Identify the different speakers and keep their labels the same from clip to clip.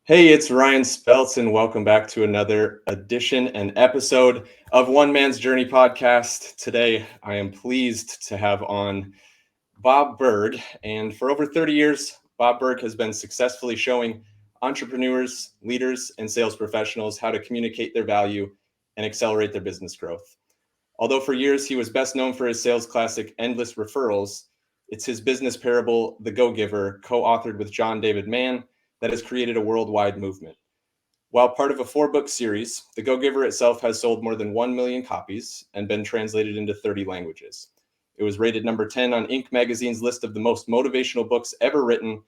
Speaker 1: Hey, it's Ryan Speltz, and welcome back to another edition and episode of One Man's Journey podcast. Today, I am pleased to have on Bob Burg. And for over 30 years, Bob Burg has been successfully showing entrepreneurs, leaders, and sales professionals how to communicate their value and accelerate their business growth. Although for years he was best known for his sales classic, Endless Referrals, it's his business parable, The Go-Giver, co-authored with John David Mann, that has created a worldwide movement. While part of a 4-book series, The Go-Giver itself has sold more than 1 million copies and been translated into 30 languages. It was rated number 10 on Inc. magazine's list of the most motivational books ever written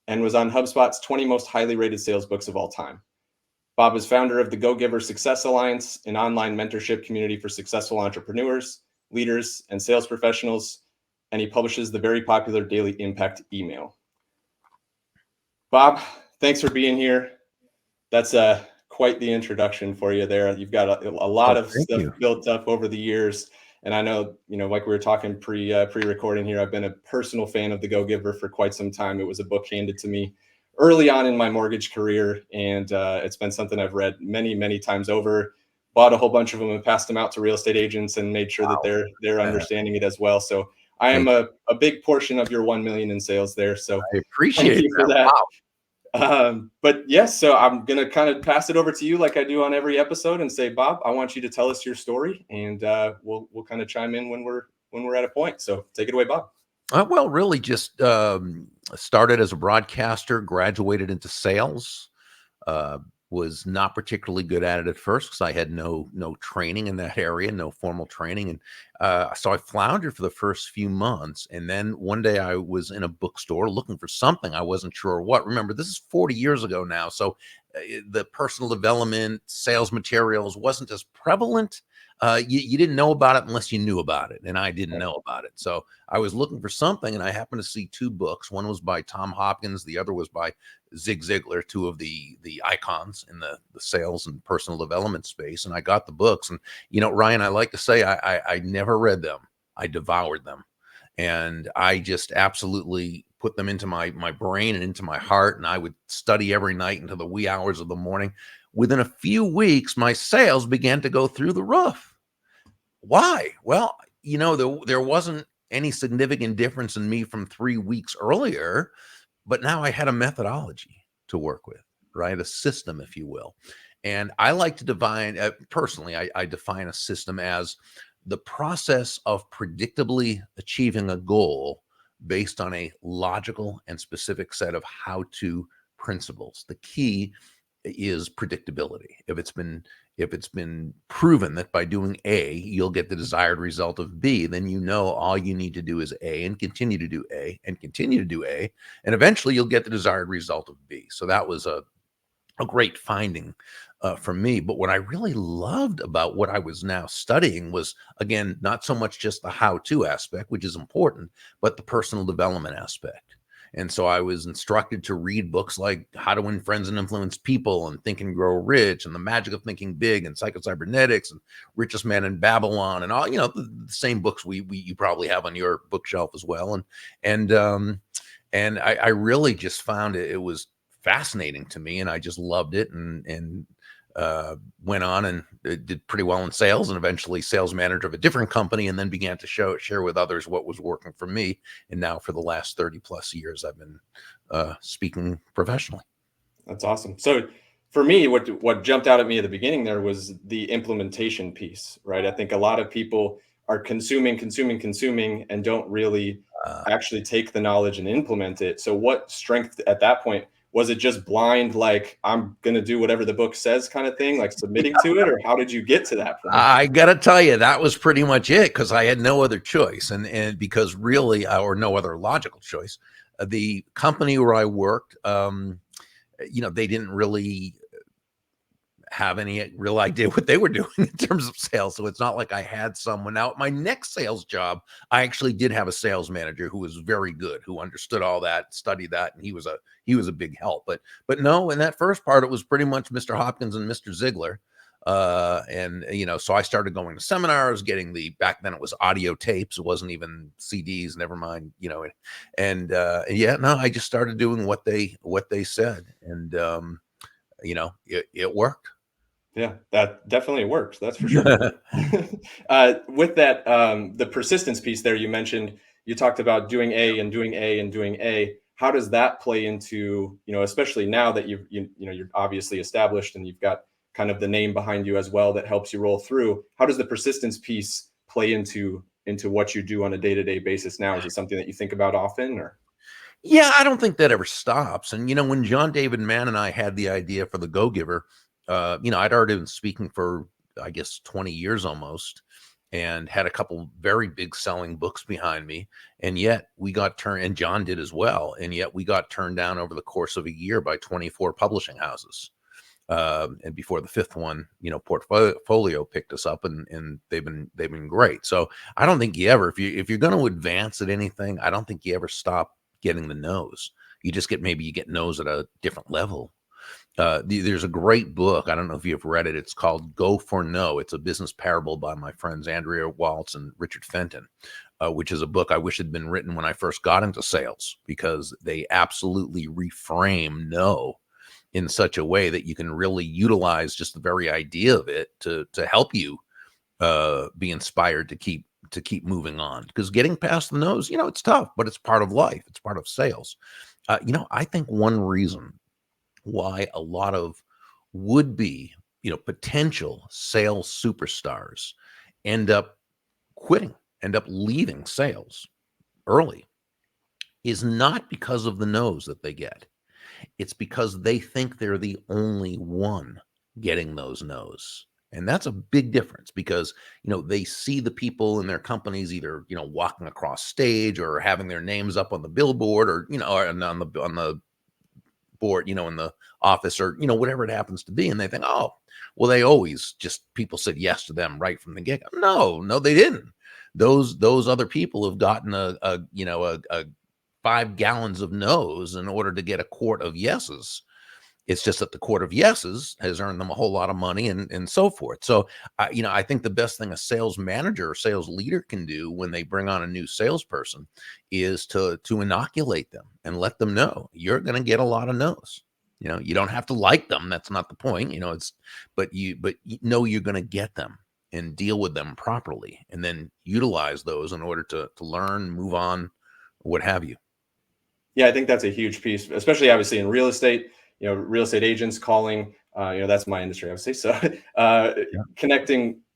Speaker 1: and was on HubSpot's 20 most highly rated sales books of all time. Bob is founder of the Go-Giver Success Alliance, an online mentorship community for successful entrepreneurs, leaders, and sales professionals, and he publishes the very popular Daily Impact email. Bob, thanks for being here. That's quite the introduction for you there. You've got a lot of stuff built up over the years. And I know, like we were talking pre-recording here, I've been a personal fan of the Go-Giver for quite some time. It was a book handed to me early on in my mortgage career, and it's been something I've read many, many times over. Bought a whole bunch of them and passed them out to real estate agents and made sure that they're understanding it as well. So I am a big portion of your 1 million in sales there. So
Speaker 2: I appreciate
Speaker 1: you for that.
Speaker 2: Wow.
Speaker 1: But yes, so I'm going to kind of pass it over to you like I do on every episode and say, Bob, I want you to tell us your story, and we'll kind of chime in when we're at a point. So take it away, Bob.
Speaker 2: Well, really just started as a broadcaster, graduated into sales, was not particularly good at it at first because I had no training in that area, no formal training. And so I floundered for the first few months. And then one day I was in a bookstore looking for something. I wasn't sure what. Remember, this is 40 years ago now. So the personal development, sales materials wasn't as prevalent. You didn't know about it unless you knew about it. And I didn't know about it. So I was looking for something, and I happened to see 2 books. One was by Tom Hopkins. The other was by Zig Ziglar, 2 of the icons in the sales and personal development space. And I got the books. And, Ryan, I like to say I never read them. I devoured them. And I just absolutely put them into my brain and into my heart. And I would study every night until the wee hours of the morning. Within a few weeks, my sales began to go through the roof. Why? Well, there wasn't any significant difference in me from 3 weeks earlier, but now I had a methodology to work with, right? A system, if you will. And I like to define, personally, I define a system as the process of predictably achieving a goal based on a logical and specific set of how-to principles. The key is predictability. If it's been proven that by doing A, you'll get the desired result of B, then all you need to do is A and continue to do A and continue to do A, and eventually you'll get the desired result of B. So that was a great finding for me. But what I really loved about what I was now studying was, again, not so much just the how-to aspect, which is important, but the personal development aspect. And so I was instructed to read books like How to Win Friends and Influence People and Think and Grow Rich and The Magic of Thinking Big and Psycho-Cybernetics and Richest Man in Babylon and all, the same books you probably have on your bookshelf as well. And I really just found it was fascinating to me, and I just loved it and went on and did pretty well in sales, and eventually sales manager of a different company, and then began to share with others what was working for me. And now for the last 30 plus years, I've been speaking professionally.
Speaker 1: That's awesome. So for me, what jumped out at me at the beginning there was the implementation piece, right? I think a lot of people are consuming, and don't really actually take the knowledge and implement it. So what strength at that point? Was it just blind, like I'm going to do whatever the book says kind of thing, like submitting to it? Or how did you get to that point?
Speaker 2: I got to tell you, that was pretty much it, because I had no other choice. And because really, or no other logical choice, the company where I worked, they didn't really have any real idea what they were doing in terms of sales. So it's not like I had someone. Now, my next sales job, I actually did have a sales manager who was very good, who understood all that, studied that, and he was a big help. But no, in that first part, it was pretty much Mr. Hopkins and Mr. Ziglar. So I started going to seminars, getting back then it was audio tapes. It wasn't even CDs, never mind, I just started doing what they said. And it worked.
Speaker 1: Yeah, that definitely works. That's for sure. With that, the persistence piece there, you mentioned, you talked about doing A and doing A and doing A. How does that play into, especially now that you're obviously established and you've got kind of the name behind you as well that helps you roll through. How does the persistence piece play into what you do on a day-to-day basis now? Is it something that you think about often, or?
Speaker 2: Yeah, I don't think that ever stops. And when John David Mann and I had the idea for the Go Giver, I'd already been speaking for, I guess, 20 years almost, and had a couple very big selling books behind me. And yet we got turned, and John did as well. And yet we got turned down over the course of a year by 24 publishing houses. And before the fifth one, Portfolio picked us up, and they've been great. So I don't think you ever, if you're going to advance at anything, I don't think you ever stop getting the no's. You just get no's at a different level. There's a great book. I don't know if you've read it. It's called Go for No. It's a business parable by my friends Andrea Waltz and Richard Fenton, which is a book I wish had been written when I first got into sales, because they absolutely reframe no in such a way that you can really utilize just the very idea of it to help you be inspired to keep moving on. Because getting past the no's, it's tough, but it's part of life. It's part of sales. I think one reason why a lot of would-be, potential sales superstars end up quitting, end up leaving sales early, is not because of the no's that they get. It's because they think they're the only one getting those no's. And that's a big difference, because, they see the people in their companies either, walking across stage or having their names up on the billboard, or, or on the board, in the office, or, whatever it happens to be. And they think, oh, well, they always just, people said yes to them right from the get. No, they didn't. Those other people have gotten a 5 gallons of no's in order to get a quart of yeses. It's just that the quart of yeses has earned them a whole lot of money, and so forth. So, I think the best thing a sales manager or sales leader can do when they bring on a new salesperson is to inoculate them and let them know you're going to get a lot of no's. You don't have to like them. That's not the point. But you know you're going to get them, and deal with them properly, and then utilize those in order to learn, move on, what have you.
Speaker 1: Yeah, I think that's a huge piece, especially obviously in real estate. Real estate agents calling. That's my industry, obviously. So,
Speaker 2: Yeah.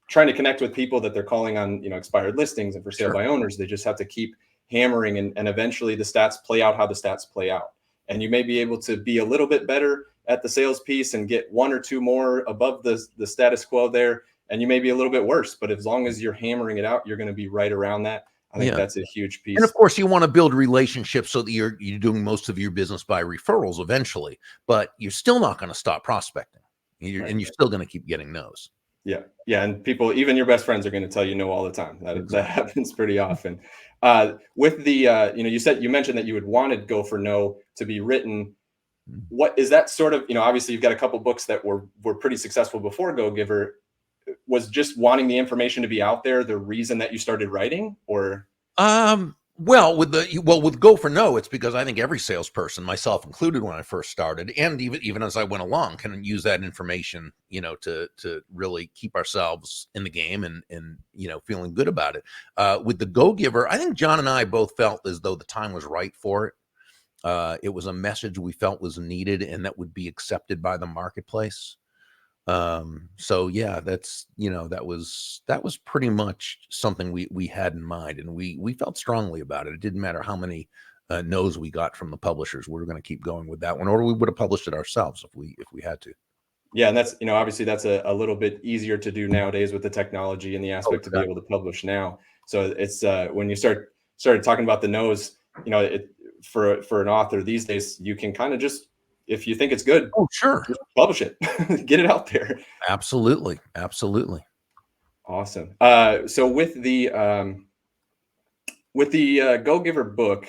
Speaker 1: trying to connect with people that they're calling on, expired listings and for sale
Speaker 2: Sure.
Speaker 1: by owners. They just have to keep hammering, and eventually the stats play out how the stats play out. And you may be able to be a little bit better at the sales piece and get one or two more above the status quo there, and you may be a little bit worse. But as long as you're hammering it out, you're going to be right around that. I think
Speaker 2: Yeah.
Speaker 1: that's a huge
Speaker 2: And of
Speaker 1: piece.
Speaker 2: course, you want to build relationships so that you're doing most of your business by referrals eventually, but you're still not going to stop prospecting.
Speaker 1: Right.
Speaker 2: And you're still going to keep getting no's.
Speaker 1: Yeah. Yeah. And people, even your best friends, are going to tell you no all the time. That
Speaker 2: Exactly.
Speaker 1: happens pretty often. With the, you mentioned that you would want to Go for No to be written.
Speaker 2: Mhm.
Speaker 1: What is that sort of, obviously you've got a couple books that were pretty successful before Go Giver. Was just wanting the information to be out there the reason that you started writing, or?
Speaker 2: With Go for No, it's because I think every salesperson, myself included, when I first started, and even as I went along, can use that information, to really keep ourselves in the game, and feeling good about it. With the Go Giver, I think John and I both felt as though the time was right for it. It was a message we felt was needed and that would be accepted by the marketplace. So yeah, that was pretty much something we had in mind, and we felt strongly about it. It didn't matter how many no's we got from the publishers. We were going to keep going with that one, or we would have published it ourselves if we had to.
Speaker 1: Yeah. And that's, obviously that's a little bit easier to do nowadays with the technology and the
Speaker 2: Oh,
Speaker 1: aspect to be able
Speaker 2: exactly.
Speaker 1: to publish now. So it's, when you started talking about the no's, for an author these days, you can kind of just, if you think it's good,
Speaker 2: Oh, sure.
Speaker 1: just publish it, get it out there.
Speaker 2: Absolutely. Absolutely.
Speaker 1: Awesome. So with the Go Giver book,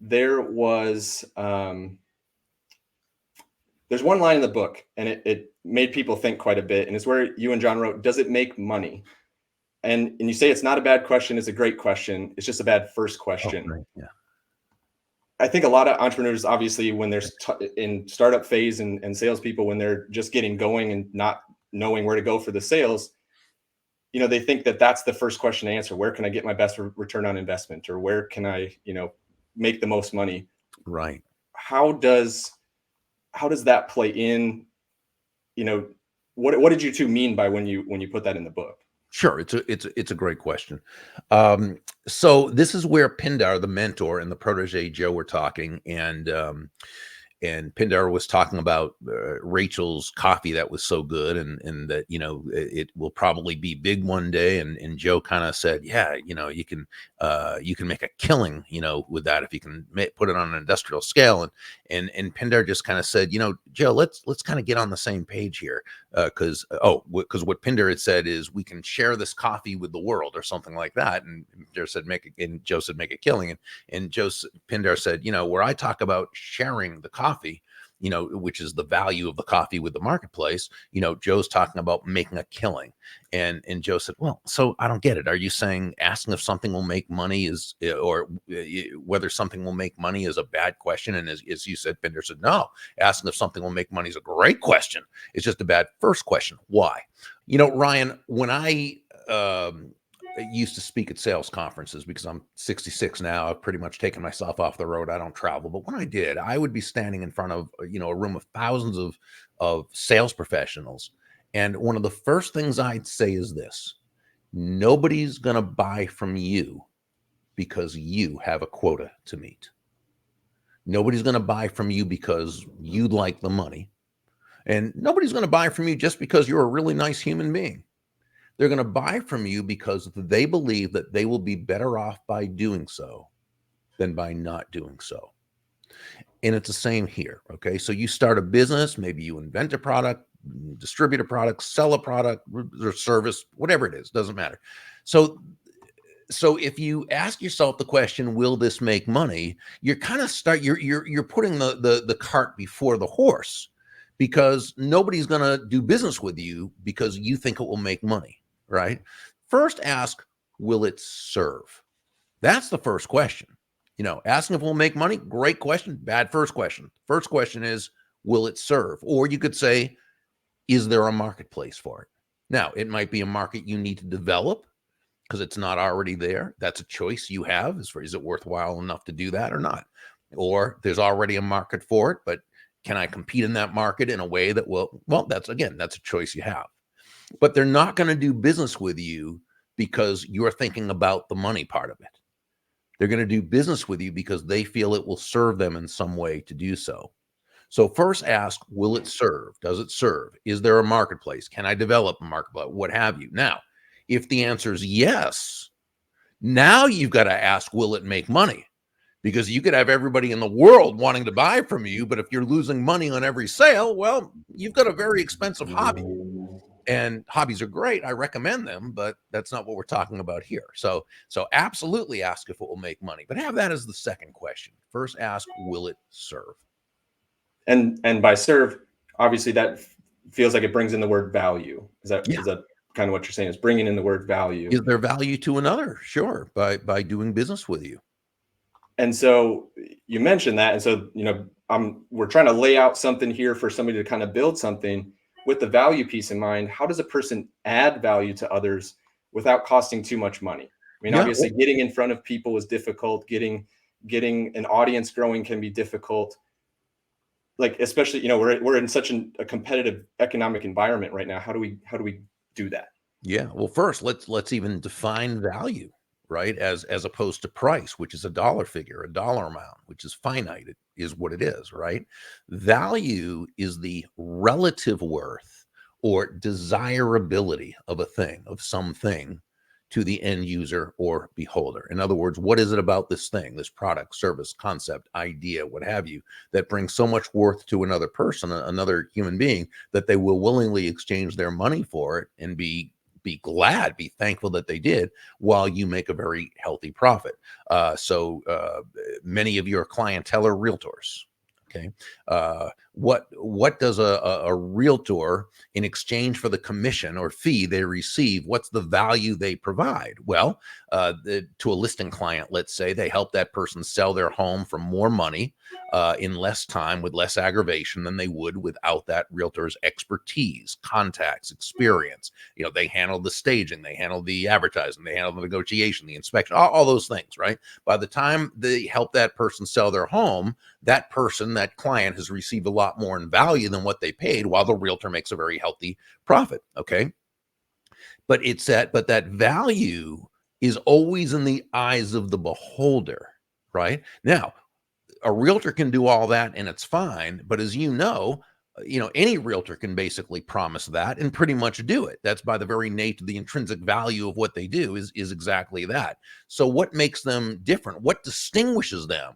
Speaker 1: there was there's one line in the book, and it made people think quite a bit, and it's where you and John wrote, "Does it make money?" And you say it's not a bad question; it's a great question. It's just a bad first
Speaker 2: Oh,
Speaker 1: question.
Speaker 2: great. Yeah.
Speaker 1: I think a lot of entrepreneurs, obviously, when they're in startup phase and salespeople, when they're just getting going and not knowing where to go for the sales, they think that that's the first question to answer. Where can I get my best return on investment, or where can I, make the most money?
Speaker 2: Right.
Speaker 1: How does that play in? What did you two mean by when you put that in the book?
Speaker 2: Sure, it's a great question. So this is where Pindar, the mentor, and the protege Joe were talking, and Pindar was talking about Rachel's coffee that was so good, and that it will probably be big one day. And Joe kind of said, yeah, you can make a killing with that if you can put it on an industrial scale. And Pindar just kind of said, Joe, let's kind of get on the same page here, because what Pindar had said is we can share this coffee with the world or something like that. And Joe said make a killing, and Pindar said, where I talk about sharing the coffee, which is the value of the coffee with the marketplace, Joe's talking about making a killing. And Joe said, well, so I don't get it. Are you saying asking if something will make money or whether something will make money is a bad question? And as you said, Pindar said, no, asking if something will make money is a great question. It's just a bad first question. Why? Ryan, when I used to speak at sales conferences, because I'm 66 now, I've pretty much taken myself off the road. I don't travel, but when I did, I would be standing in front of a room of thousands of sales professionals, and one of the first things I'd say is this: nobody's going to buy from you because you have a quota to meet. Nobody's going to buy from you because you like the money, and nobody's going to buy from you just because you're a really nice human being. They're going to buy from you because they believe that they will be better off by doing so than by not doing so. And it's the same here. Okay. So you start a business, maybe you invent a product, distribute a product, sell a product or service, whatever it is, doesn't matter. So if you ask yourself the question, will this make money? You're kind of you're putting the cart before the horse, because nobody's going to do business with you because you think it will make money. Right? First ask, will it serve? That's the first question. Asking if it will make money, great question, bad first question. First question is, will it serve? Or you could say, is there a marketplace for it? Now, it might be a market you need to develop because it's not already there. That's a choice you have. Is it worthwhile enough to do that or not? Or there's already a market for it, but can I compete in that market in a way that that's a choice you have. But they're not going to do business with you because you're thinking about the money part of it. They're going to do business with you because they feel it will serve them in some way to do so. So first ask, will it serve? Does it serve? Is there a marketplace? Can I develop a marketplace? What have you? Now, if the answer is yes, now you've got to ask, will it make money? Because you could have everybody in the world wanting to buy from you, but if you're losing money on every sale, well, you've got a very expensive hobby. And hobbies are great. I recommend them, but that's not what we're talking about here. So absolutely ask if it will make money, but have that as the second question. First ask, will it serve?
Speaker 1: And by serve, obviously that feels like it brings in the word value. Is that kind of what you're saying? Is bringing in the word value?
Speaker 2: Is there value to another? Sure, by doing business with you.
Speaker 1: And so you mentioned that, and so we're trying to lay out something here for somebody to kind of build something with the value piece in mind. How does a person add value to others without costing too much money? I mean, obviously, getting in front of people is difficult. Getting an audience growing can be difficult. Like, especially, we're in such a competitive economic environment right now. How do we do that?
Speaker 2: Yeah. Well, first, let's even define value, right? As opposed to price, which is a dollar figure, a dollar amount, which is finite. It is what it is, right? Value is the relative worth or desirability of a thing, of something, to the end user or beholder. In other words, what is it about this thing, this product, service, concept, idea, what have you, that brings so much worth to another person, another human being, that they will willingly exchange their money for it and be glad, be thankful that they did, while you make a very healthy profit. So many of your clientele are realtors. Okay. what does a realtor, in exchange for the commission or fee they receive, what's the value they provide? Well, to a listing client, let's say, they help that person sell their home for more money in less time, with less aggravation than they would without that realtor's expertise, contacts, experience. They handle the staging, they handle the advertising, they handle the negotiation, the inspection, all those things, right? By the time they help that person sell their home, that person, that client, has received a lot more in value than what they paid, while the realtor makes a very healthy profit. Okay. But that value is always in the eyes of the beholder, right? Now, a realtor can do all that and it's fine, but as any realtor can basically promise that and pretty much do it. That's by the very nature, the intrinsic value of what they do is exactly that. So what makes them different? What distinguishes them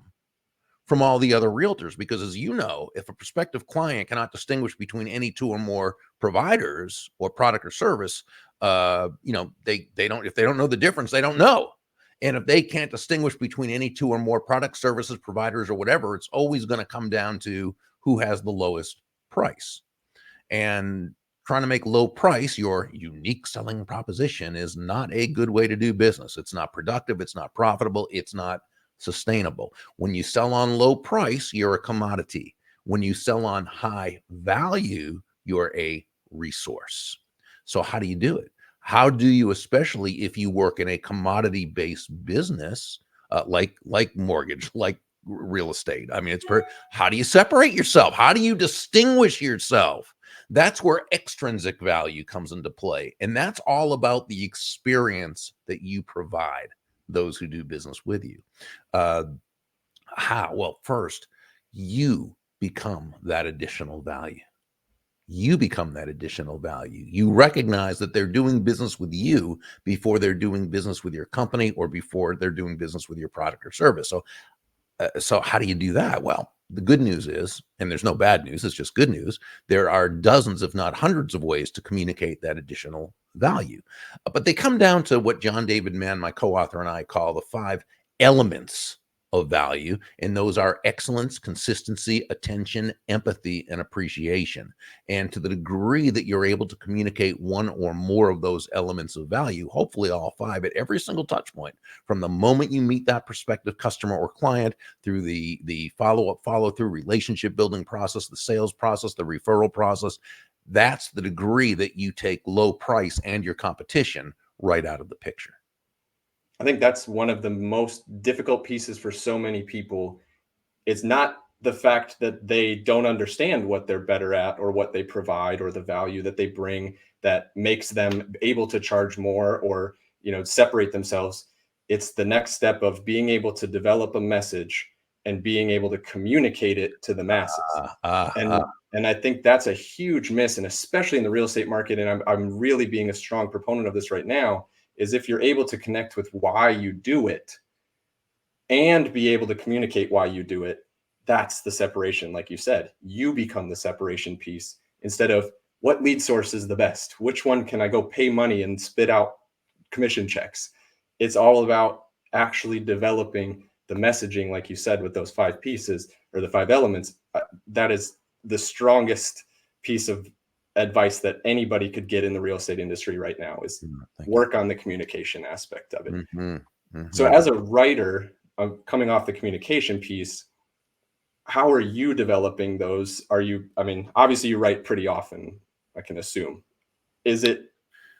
Speaker 2: from all the other realtors? Because as you know, if a prospective client cannot distinguish between any two or more providers or product or service, they don't, if they don't know the difference, they don't know. And if they can't distinguish between any two or more product, services, providers, or whatever, it's always going to come down to who has the lowest price. And trying to make low price your unique selling proposition is not a good way to do business. It's not productive. It's not profitable. It's not sustainable. When you sell on low price, you're a commodity. When you sell on high value, you're a resource. So how do you do it? How do you, especially if you work in a commodity-based business, like mortgage, like real estate? I mean, how do you separate yourself? How do you distinguish yourself? That's where extrinsic value comes into play. And that's all about the experience that you provide those who do business with you. How? Well, first, you become that additional value. You become that additional value. You recognize that they're doing business with you before they're doing business with your company or before they're doing business with your product or service. So how do you do that? Well, the good news is, and there's no bad news, it's just good news, there are dozens, if not hundreds of ways to communicate that additional value. But they come down to what John David Mann, my co-author, and I call the 5 elements of value. And those are excellence, consistency, attention, empathy, and appreciation. And to the degree that you're able to communicate one or more of those elements of value, hopefully all 5 at every single touch point, from the moment you meet that prospective customer or client, through the follow-up, follow-through, relationship building process, the sales process, the referral process, that's the degree that you take low price and your competition right out of the picture.
Speaker 1: I think that's one of the most difficult pieces for so many people. It's not the fact that they don't understand what they're better at or what they provide or the value that they bring that makes them able to charge more or, separate themselves. It's the next step of being able to develop a message and being able to communicate it to the masses. And I think that's a huge miss, and especially in the real estate market. And I'm really being a strong proponent of this right now, is if you're able to connect with why you do it and be able to communicate why you do it, that's the separation. Like you said, you become the separation piece instead of what lead source is the best, which one can I go pay money and spit out commission checks. It's all about actually developing the messaging, like you said, with those 5 pieces or the 5 elements. That is the strongest piece of advice that anybody could get in the real estate industry right now, is work on the communication aspect of it. So as a writer, coming off the communication piece, how are you developing those? Obviously you write pretty often, I can assume. Is it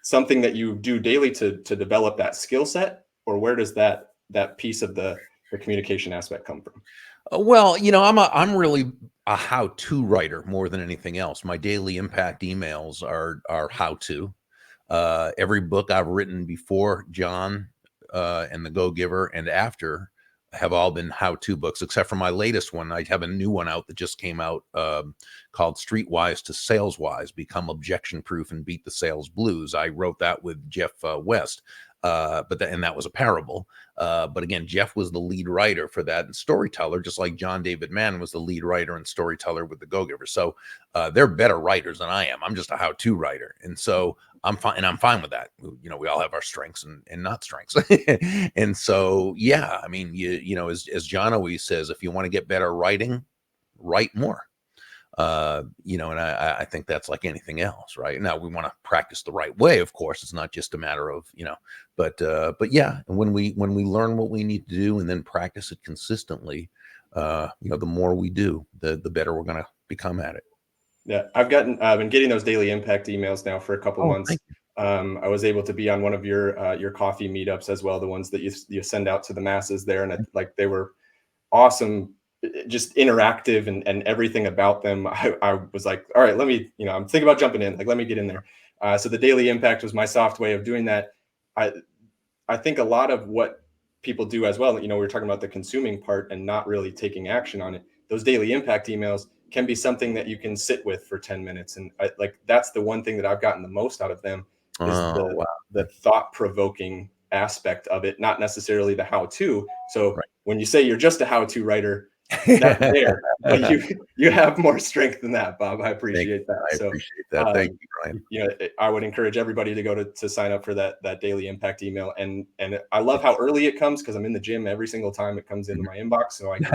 Speaker 1: something that you do daily to develop that skill set, or where does that piece of the communication aspect come from?
Speaker 2: Well, I'm really a how-to writer more than anything else. My daily impact emails are how-to. Every book I've written before John and the Go-Giver and after have all been how-to books, except for my latest one. I have a new one out that just came out called Streetwise to Saleswise: Become Objection Proof and Beat the Sales Blues. I wrote that with Jeff West, and that was a parable. But again, Jeff was the lead writer for that and storyteller, just like John David Mann was the lead writer and storyteller with the Go-Giver. So they're better writers than I am. I'm just a how-to writer. And so I'm fine. And I'm fine with that. We all have our strengths and not strengths. And so, yeah, as John always says, if you want to get better writing, write more. And I think that's like anything else, right? Now we want to practice the right way, of course. It's not just a matter of, but yeah, and when we learn what we need to do and then practice it consistently, the more we do, the better we're going to become at it.
Speaker 1: Yeah, I've been getting those daily impact emails now for a couple
Speaker 2: Oh,
Speaker 1: months.
Speaker 2: thank you.
Speaker 1: I was able to be on one of your coffee meetups as well, the ones that you send out to the masses there, and like they were awesome, just interactive and everything about them. I was like, all right, let me, I'm thinking about jumping in, like, let me get in there. So the daily impact was my soft way of doing that. I think a lot of what people do as well, we were talking about the consuming part and not really taking action on it. Those daily impact emails can be something that you can sit with for 10 minutes. And that's the one thing that I've gotten the most out of them is
Speaker 2: Oh, wow.
Speaker 1: the thought provoking aspect of it, not necessarily the how to. So
Speaker 2: Right.
Speaker 1: when you say you're just a how to writer, that's there, but you have more strength than that, Bob. I appreciate that.
Speaker 2: I
Speaker 1: So
Speaker 2: appreciate that. Thank you, Brian.
Speaker 1: I would encourage everybody to go to sign up for that daily impact email. And I love how early it comes, because I'm in the gym every single time it comes into my inbox, so I can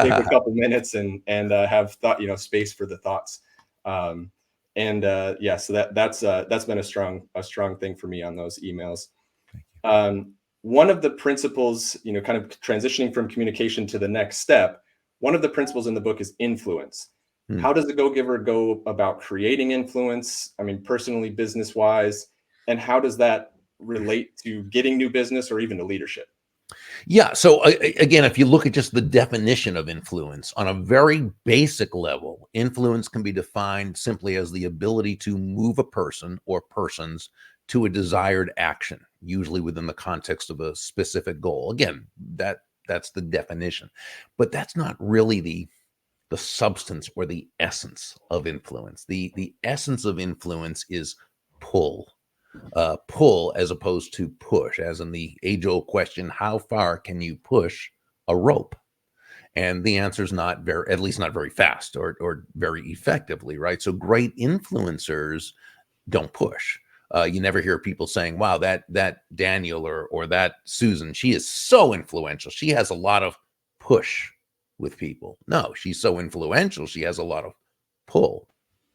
Speaker 1: take a couple minutes and have thought, space for the thoughts. So that's been a strong thing for me on those emails. One of the principles, kind of transitioning from communication to the next step, one of the principles in the book is influence. How does the go-giver go about creating influence? I mean, personally, business-wise, and how does that relate to getting new business or even to leadership?
Speaker 2: Yeah. So again, if you look at just the definition of influence on a very basic level, influence can be defined simply as the ability to move a person or persons to a desired action, usually within the context of a specific goal. Again, that's the definition, but that's not really the substance or the essence of influence. The essence of influence is pull. Pull as opposed to push, as in the age-old question, how far can you push a rope? And the answer is not very, at least not very fast or very effectively, right? So great influencers don't push. You never hear people saying, wow, that Daniel or that Susan, she is so influential. She has a lot of push with people. No, she's so influential. She has a lot of pull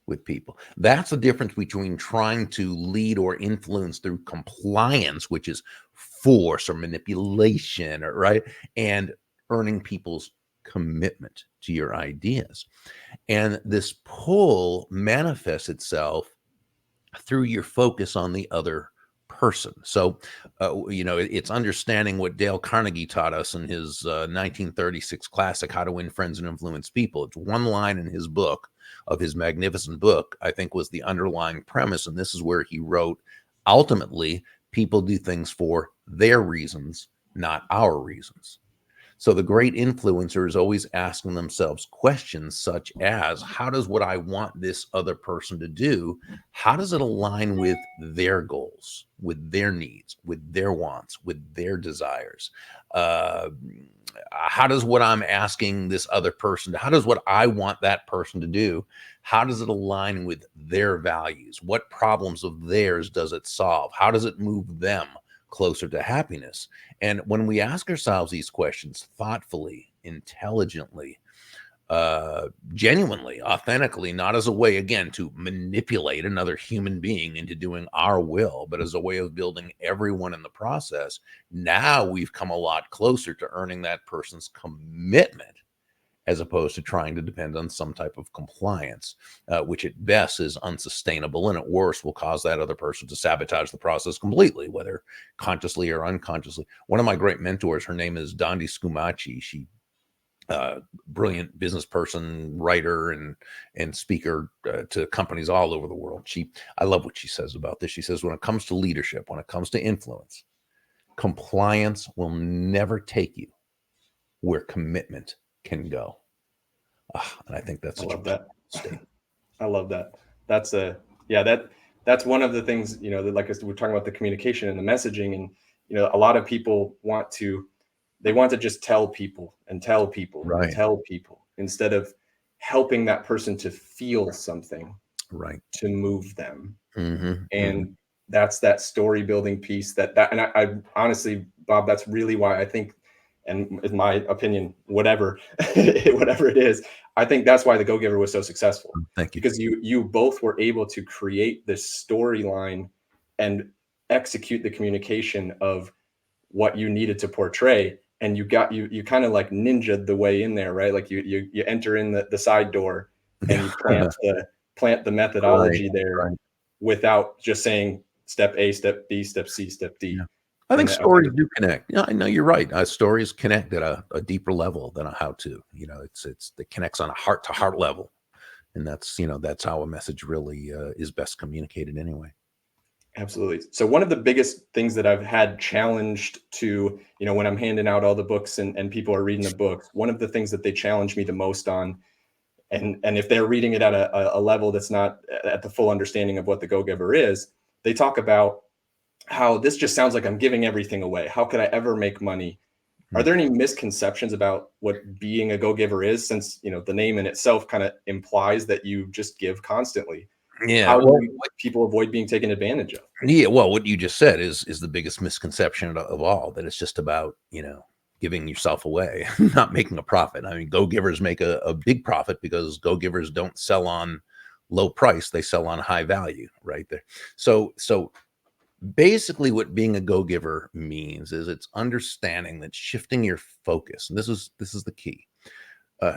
Speaker 2: with people. That's the difference between trying to lead or influence through compliance, which is force or manipulation, or right, and earning people's commitment to your ideas. And this pull manifests itself through your focus on the other person. So, it's understanding what Dale Carnegie taught us in his 1936 classic, How to Win Friends and Influence People. It's one line in his book, of his magnificent book, I think was the underlying premise. And this is where he wrote, ultimately, people do things for their reasons, not our reasons. So the great influencer is always asking themselves questions such as, how does what I want this other person to do, how does it align with their goals, with their needs, with their wants, with their desires? How does what I'm asking this other person, how does what I want that person to do, how does it align with their values? What problems of theirs does it solve? How does it move them closer to happiness? And when we ask ourselves these questions thoughtfully, intelligently, genuinely, authentically, not as a way, again, to manipulate another human being into doing our will, but as a way of building everyone in the process, now we've come a lot closer to earning that person's commitment, as opposed to trying to depend on some type of compliance, which at best is unsustainable, and at worst will cause that other person to sabotage the process completely, whether consciously or unconsciously. One of my great mentors, her name is Dondi Scumaci. She brilliant business person, writer, and speaker to companies all over the world. I love what she says about this. She says, when it comes to leadership, when it comes to influence, compliance will never take you where commitment can go. And I think that's
Speaker 1: I
Speaker 2: such
Speaker 1: love
Speaker 2: a
Speaker 1: that.
Speaker 2: state.
Speaker 1: I love that. That's one of the things, that, like I said, we're talking about the communication and the messaging, and a lot of people want to just tell people and tell people and
Speaker 2: Right.
Speaker 1: tell people, instead of helping that person to feel something,
Speaker 2: Right.
Speaker 1: to move them.
Speaker 2: Mm-hmm.
Speaker 1: And that's that story building piece and I honestly, Bob, that's really why I think, and in my opinion, whatever, whatever it is, I think that's why The Go-Giver was so successful.
Speaker 2: Thank you.
Speaker 1: Because you both were able to create this storyline and execute the communication of what you needed to portray. And you kind of like ninja'd the way in there, right? Like you enter in the side door and you plant the
Speaker 2: Right,
Speaker 1: methodology there
Speaker 2: right.
Speaker 1: without just saying step A, step B, step C, step D.
Speaker 2: Yeah. I think
Speaker 1: And I think
Speaker 2: stories do connect. Yeah, I know you're right. Stories connect at a deeper level than a how-to. It connects on a heart-to-heart level, and that's how a message really is best communicated anyway.
Speaker 1: absolutely. So one of the biggest things that I've had challenged to, when I'm handing out all the books and people are reading the books, one of the things that they challenge me the most on, and if they're reading it at a level that's not at the full understanding of what the Go-Giver is, they talk about how this just sounds like I'm giving everything away. How could I ever make money? Are there any misconceptions about what being a go-giver is, since the name in itself kind of implies that you just give constantly?
Speaker 2: Yeah.
Speaker 1: How
Speaker 2: Well,
Speaker 1: do people avoid being taken advantage of?
Speaker 2: yeah. Well, what you just said is the biggest misconception of all, that it's just about, giving yourself away, not making a profit. I mean, go-givers make a big profit because go-givers don't sell on low price. They sell on high value right there. So basically what being a go-giver means is it's understanding that shifting your focus, and this is the key,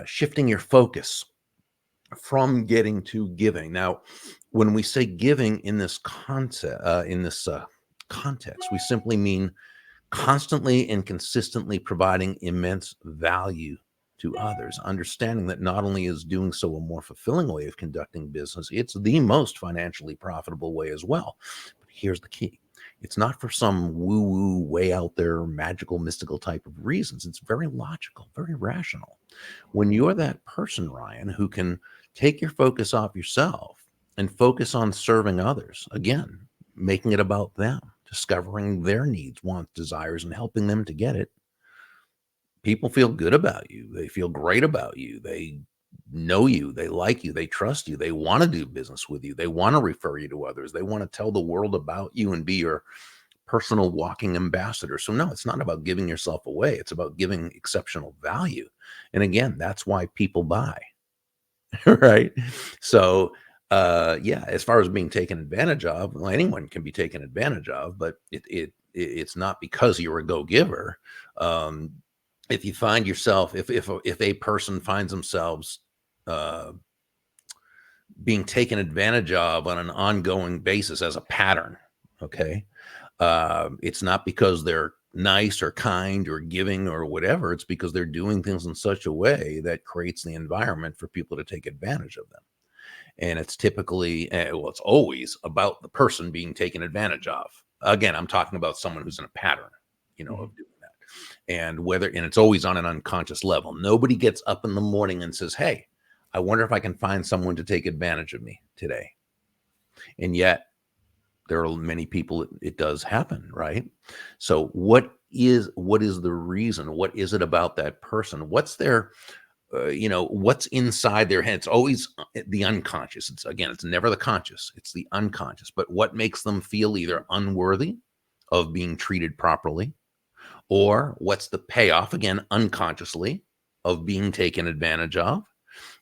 Speaker 2: shifting your focus from getting to giving. Now, when we say giving in this concept, context, we simply mean constantly and consistently providing immense value to others, understanding that not only is doing so a more fulfilling way of conducting business, it's the most financially profitable way as well. But here's the key. It's not for some woo-woo, way out there, magical, mystical type of reasons. It's very logical, very rational. When you're that person, Ryan, who can take your focus off yourself and focus on serving others, again, making it about them, discovering their needs, wants, desires, and helping them to get it, people feel good about you. They feel great about you. They know you. They like you. They trust you. They want to do business with you. They want to refer you to others. They want to tell the world about you and be your personal walking ambassador. So no, it's not about giving yourself away. It's about giving exceptional value. And again, that's why people buy. Right. So yeah, as far as being taken advantage of, well, anyone can be taken advantage of, but it's not because you're a go-giver. If you find yourself, if a person finds themselves uh, being taken advantage of on an ongoing basis as a pattern, okay, it's not because they're nice or kind or giving or whatever. It's because they're doing things in such a way that creates the environment for people to take advantage of them. And it's typically, well, it's always about the person being taken advantage of. Again, I'm talking about someone who's in a pattern, of doing that. And it's always on an unconscious level. Nobody gets up in the morning and says, "Hey, I wonder if I can find someone to take advantage of me today." And yet there are many people it does happen, right? So what is the reason? What is it about that person? What's their what's inside their head? It's always the unconscious. It's never the conscious. It's the unconscious. But what makes them feel either unworthy of being treated properly, or what's the payoff, again, unconsciously, of being taken advantage of?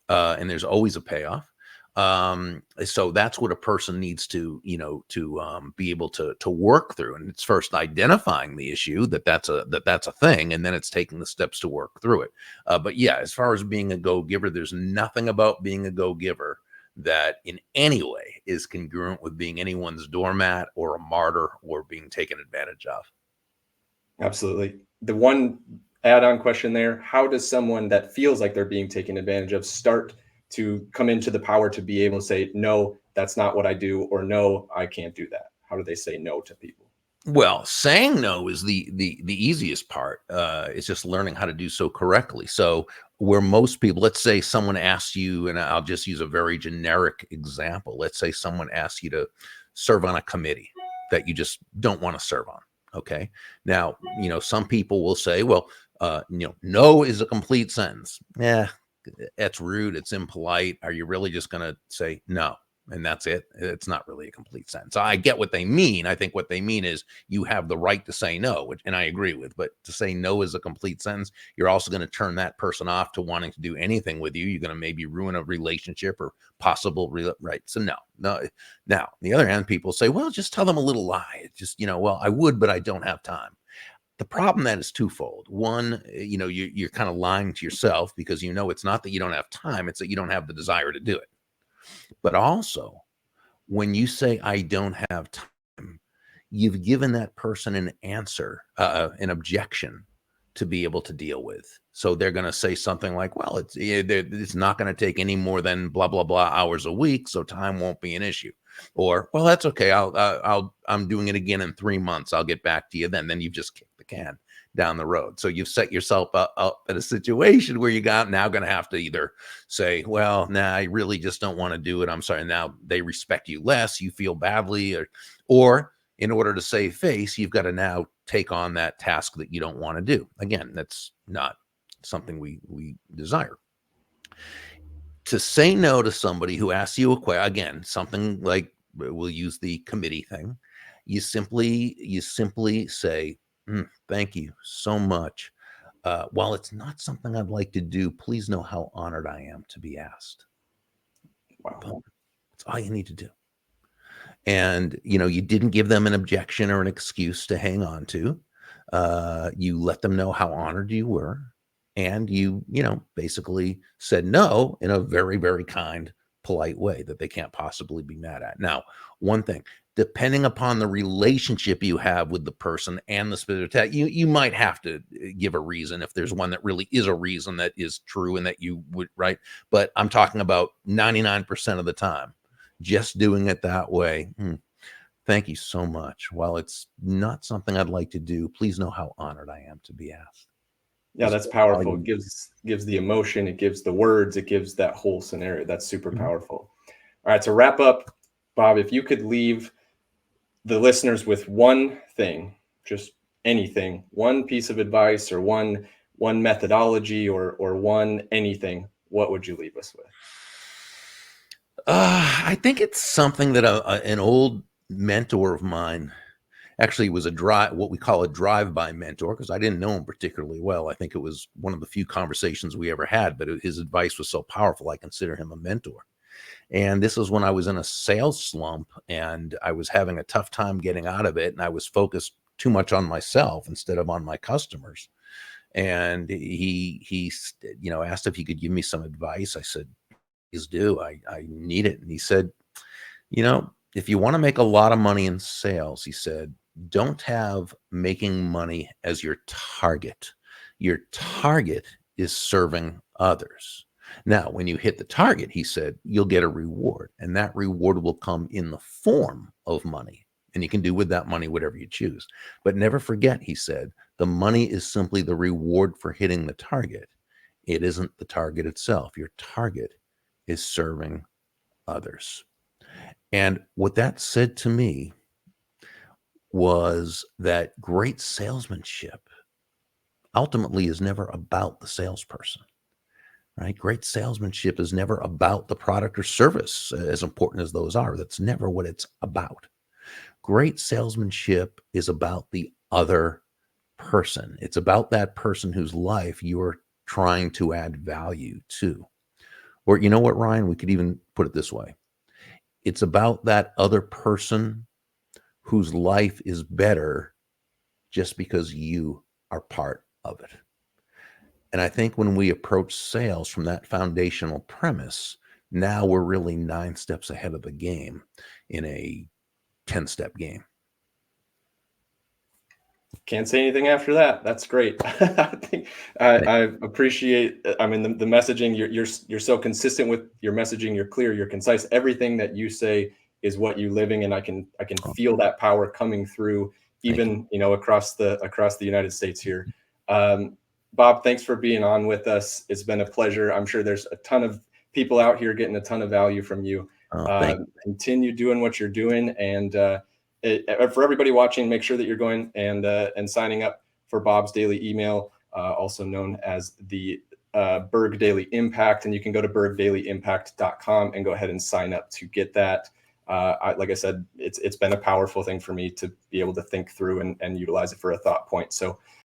Speaker 2: And there's always a payoff. So that's what a person needs to be able to work through. And it's first identifying the issue, that's a thing, and then it's taking the steps to work through it. But yeah, as far as being a go-giver, there's nothing about being a go-giver that in any way is congruent with being anyone's doormat or a martyr or being taken advantage of.
Speaker 1: Absolutely. The one add-on question there: how does someone that feels like they're being taken advantage of start to come into the power to be able to say, no, that's not what I do, or no, I can't do that? How do they say no to people?
Speaker 2: Well, saying no is the easiest part. It's just learning how to do so correctly. So where most people, let's say someone asks you, and I'll just use a very generic example. Let's say someone asks you to serve on a committee that you just don't want to serve on. Okay. Now, some people will say, well, no is a complete sentence. Yeah, that's rude. It's impolite. Are you really just going to say no? and that's it. It's not really a complete sentence. I get what they mean. I think what they mean is you have the right to say no, which, and I agree with, but to say no is a complete sentence. You're also going to turn that person off to wanting to do anything with you. You're going to maybe ruin a relationship or possible right. So no. Now, on the other hand, people say, well, just tell them a little lie. It's just, well, I would, but I don't have time. The problem then is twofold. One, you're kind of lying to yourself because it's not that you don't have time, it's that you don't have the desire to do it. But also, when you say, I don't have time, you've given that person an answer, an objection to be able to deal with. So they're going to say something like, well, it's not going to take any more than blah, blah, blah hours a week, so time won't be an issue. Or, well, that's okay. I'm doing it again in 3 months. I'll get back to you then. Then you've just kicked the can down the road. So you've set yourself up in a situation where you now going to have to either say, well, nah, I really just don't want to do it. I'm sorry. Now they respect you less. You feel badly, or in order to save face, you've got to now take on that task that you don't want to do. Again, that's not something we desire. To say no to somebody who asks you a question, again, something like, we'll use the committee thing. You simply say, thank you so much. While it's not something I'd like to do, please know how honored I am to be asked. Wow. That's all you need to do. And, you didn't give them an objection or an excuse to hang on to. You let them know how honored you were. And you basically said no in a very, very kind, polite way that they can't possibly be mad at. Now, one thing, depending upon the relationship you have with the person and the specific task, you might have to give a reason if there's one that really is a reason that is true and that you would, right? But I'm talking about 99% of the time, just doing it that way. Thank you so much. While it's not something I'd like to do, please know how honored I am to be asked.
Speaker 1: Yeah, that's powerful. It gives the emotion, it gives the words, it gives that whole scenario. That's super powerful. All right, to wrap up, Bob, if you could leave the listeners with one thing, just anything, one piece of advice or one methodology or one anything, what would you leave us with?
Speaker 2: I think it's something that an old mentor of mine actually was what we call a drive-by mentor, because I didn't know him particularly well. I think it was one of the few conversations we ever had, but his advice was so powerful, I consider him a mentor. And this was when I was in a sales slump and I was having a tough time getting out of it. And I was focused too much on myself instead of on my customers. And he asked if he could give me some advice. I said, please do. I need it. And he said, if you want to make a lot of money in sales, he said, don't have making money as your target. Your target is serving others. Now, when you hit the target, he said, you'll get a reward, and that reward will come in the form of money. And you can do with that money whatever you choose. But never forget, he said, the money is simply the reward for hitting the target. It isn't the target itself. Your target is serving others. And what that said to me was that great salesmanship ultimately is never about the salesperson, right? Great salesmanship is never about the product or service, as important as those are. That's never what it's about. Great salesmanship is about the other person. It's about that person whose life you're trying to add value to. Or you know what, Ryan? We could even put it this way. It's about that other person whose life is better just because you are part of it. And I think when we approach sales from that foundational premise, now we're really 9 steps ahead of the game in a 10-step game.
Speaker 1: Can't say anything after that. That's great. I think I appreciate. I mean, the messaging. You're so consistent with your messaging. You're clear. You're concise. Everything that you say is what you're living, and I can feel that power coming through, even across the United States here. Bob, thanks for being on with us. It's been a pleasure. I'm sure there's a ton of people out here getting a ton of value from you. Continue doing what you're doing, and for everybody watching, make sure that you're going and signing up for Bob's daily email, also known as the Burg Daily Impact, and you can go to burgdailyimpact.com and go ahead and sign up to get that. Like I said, it's been a powerful thing for me to be able to think through and utilize it for a thought point. So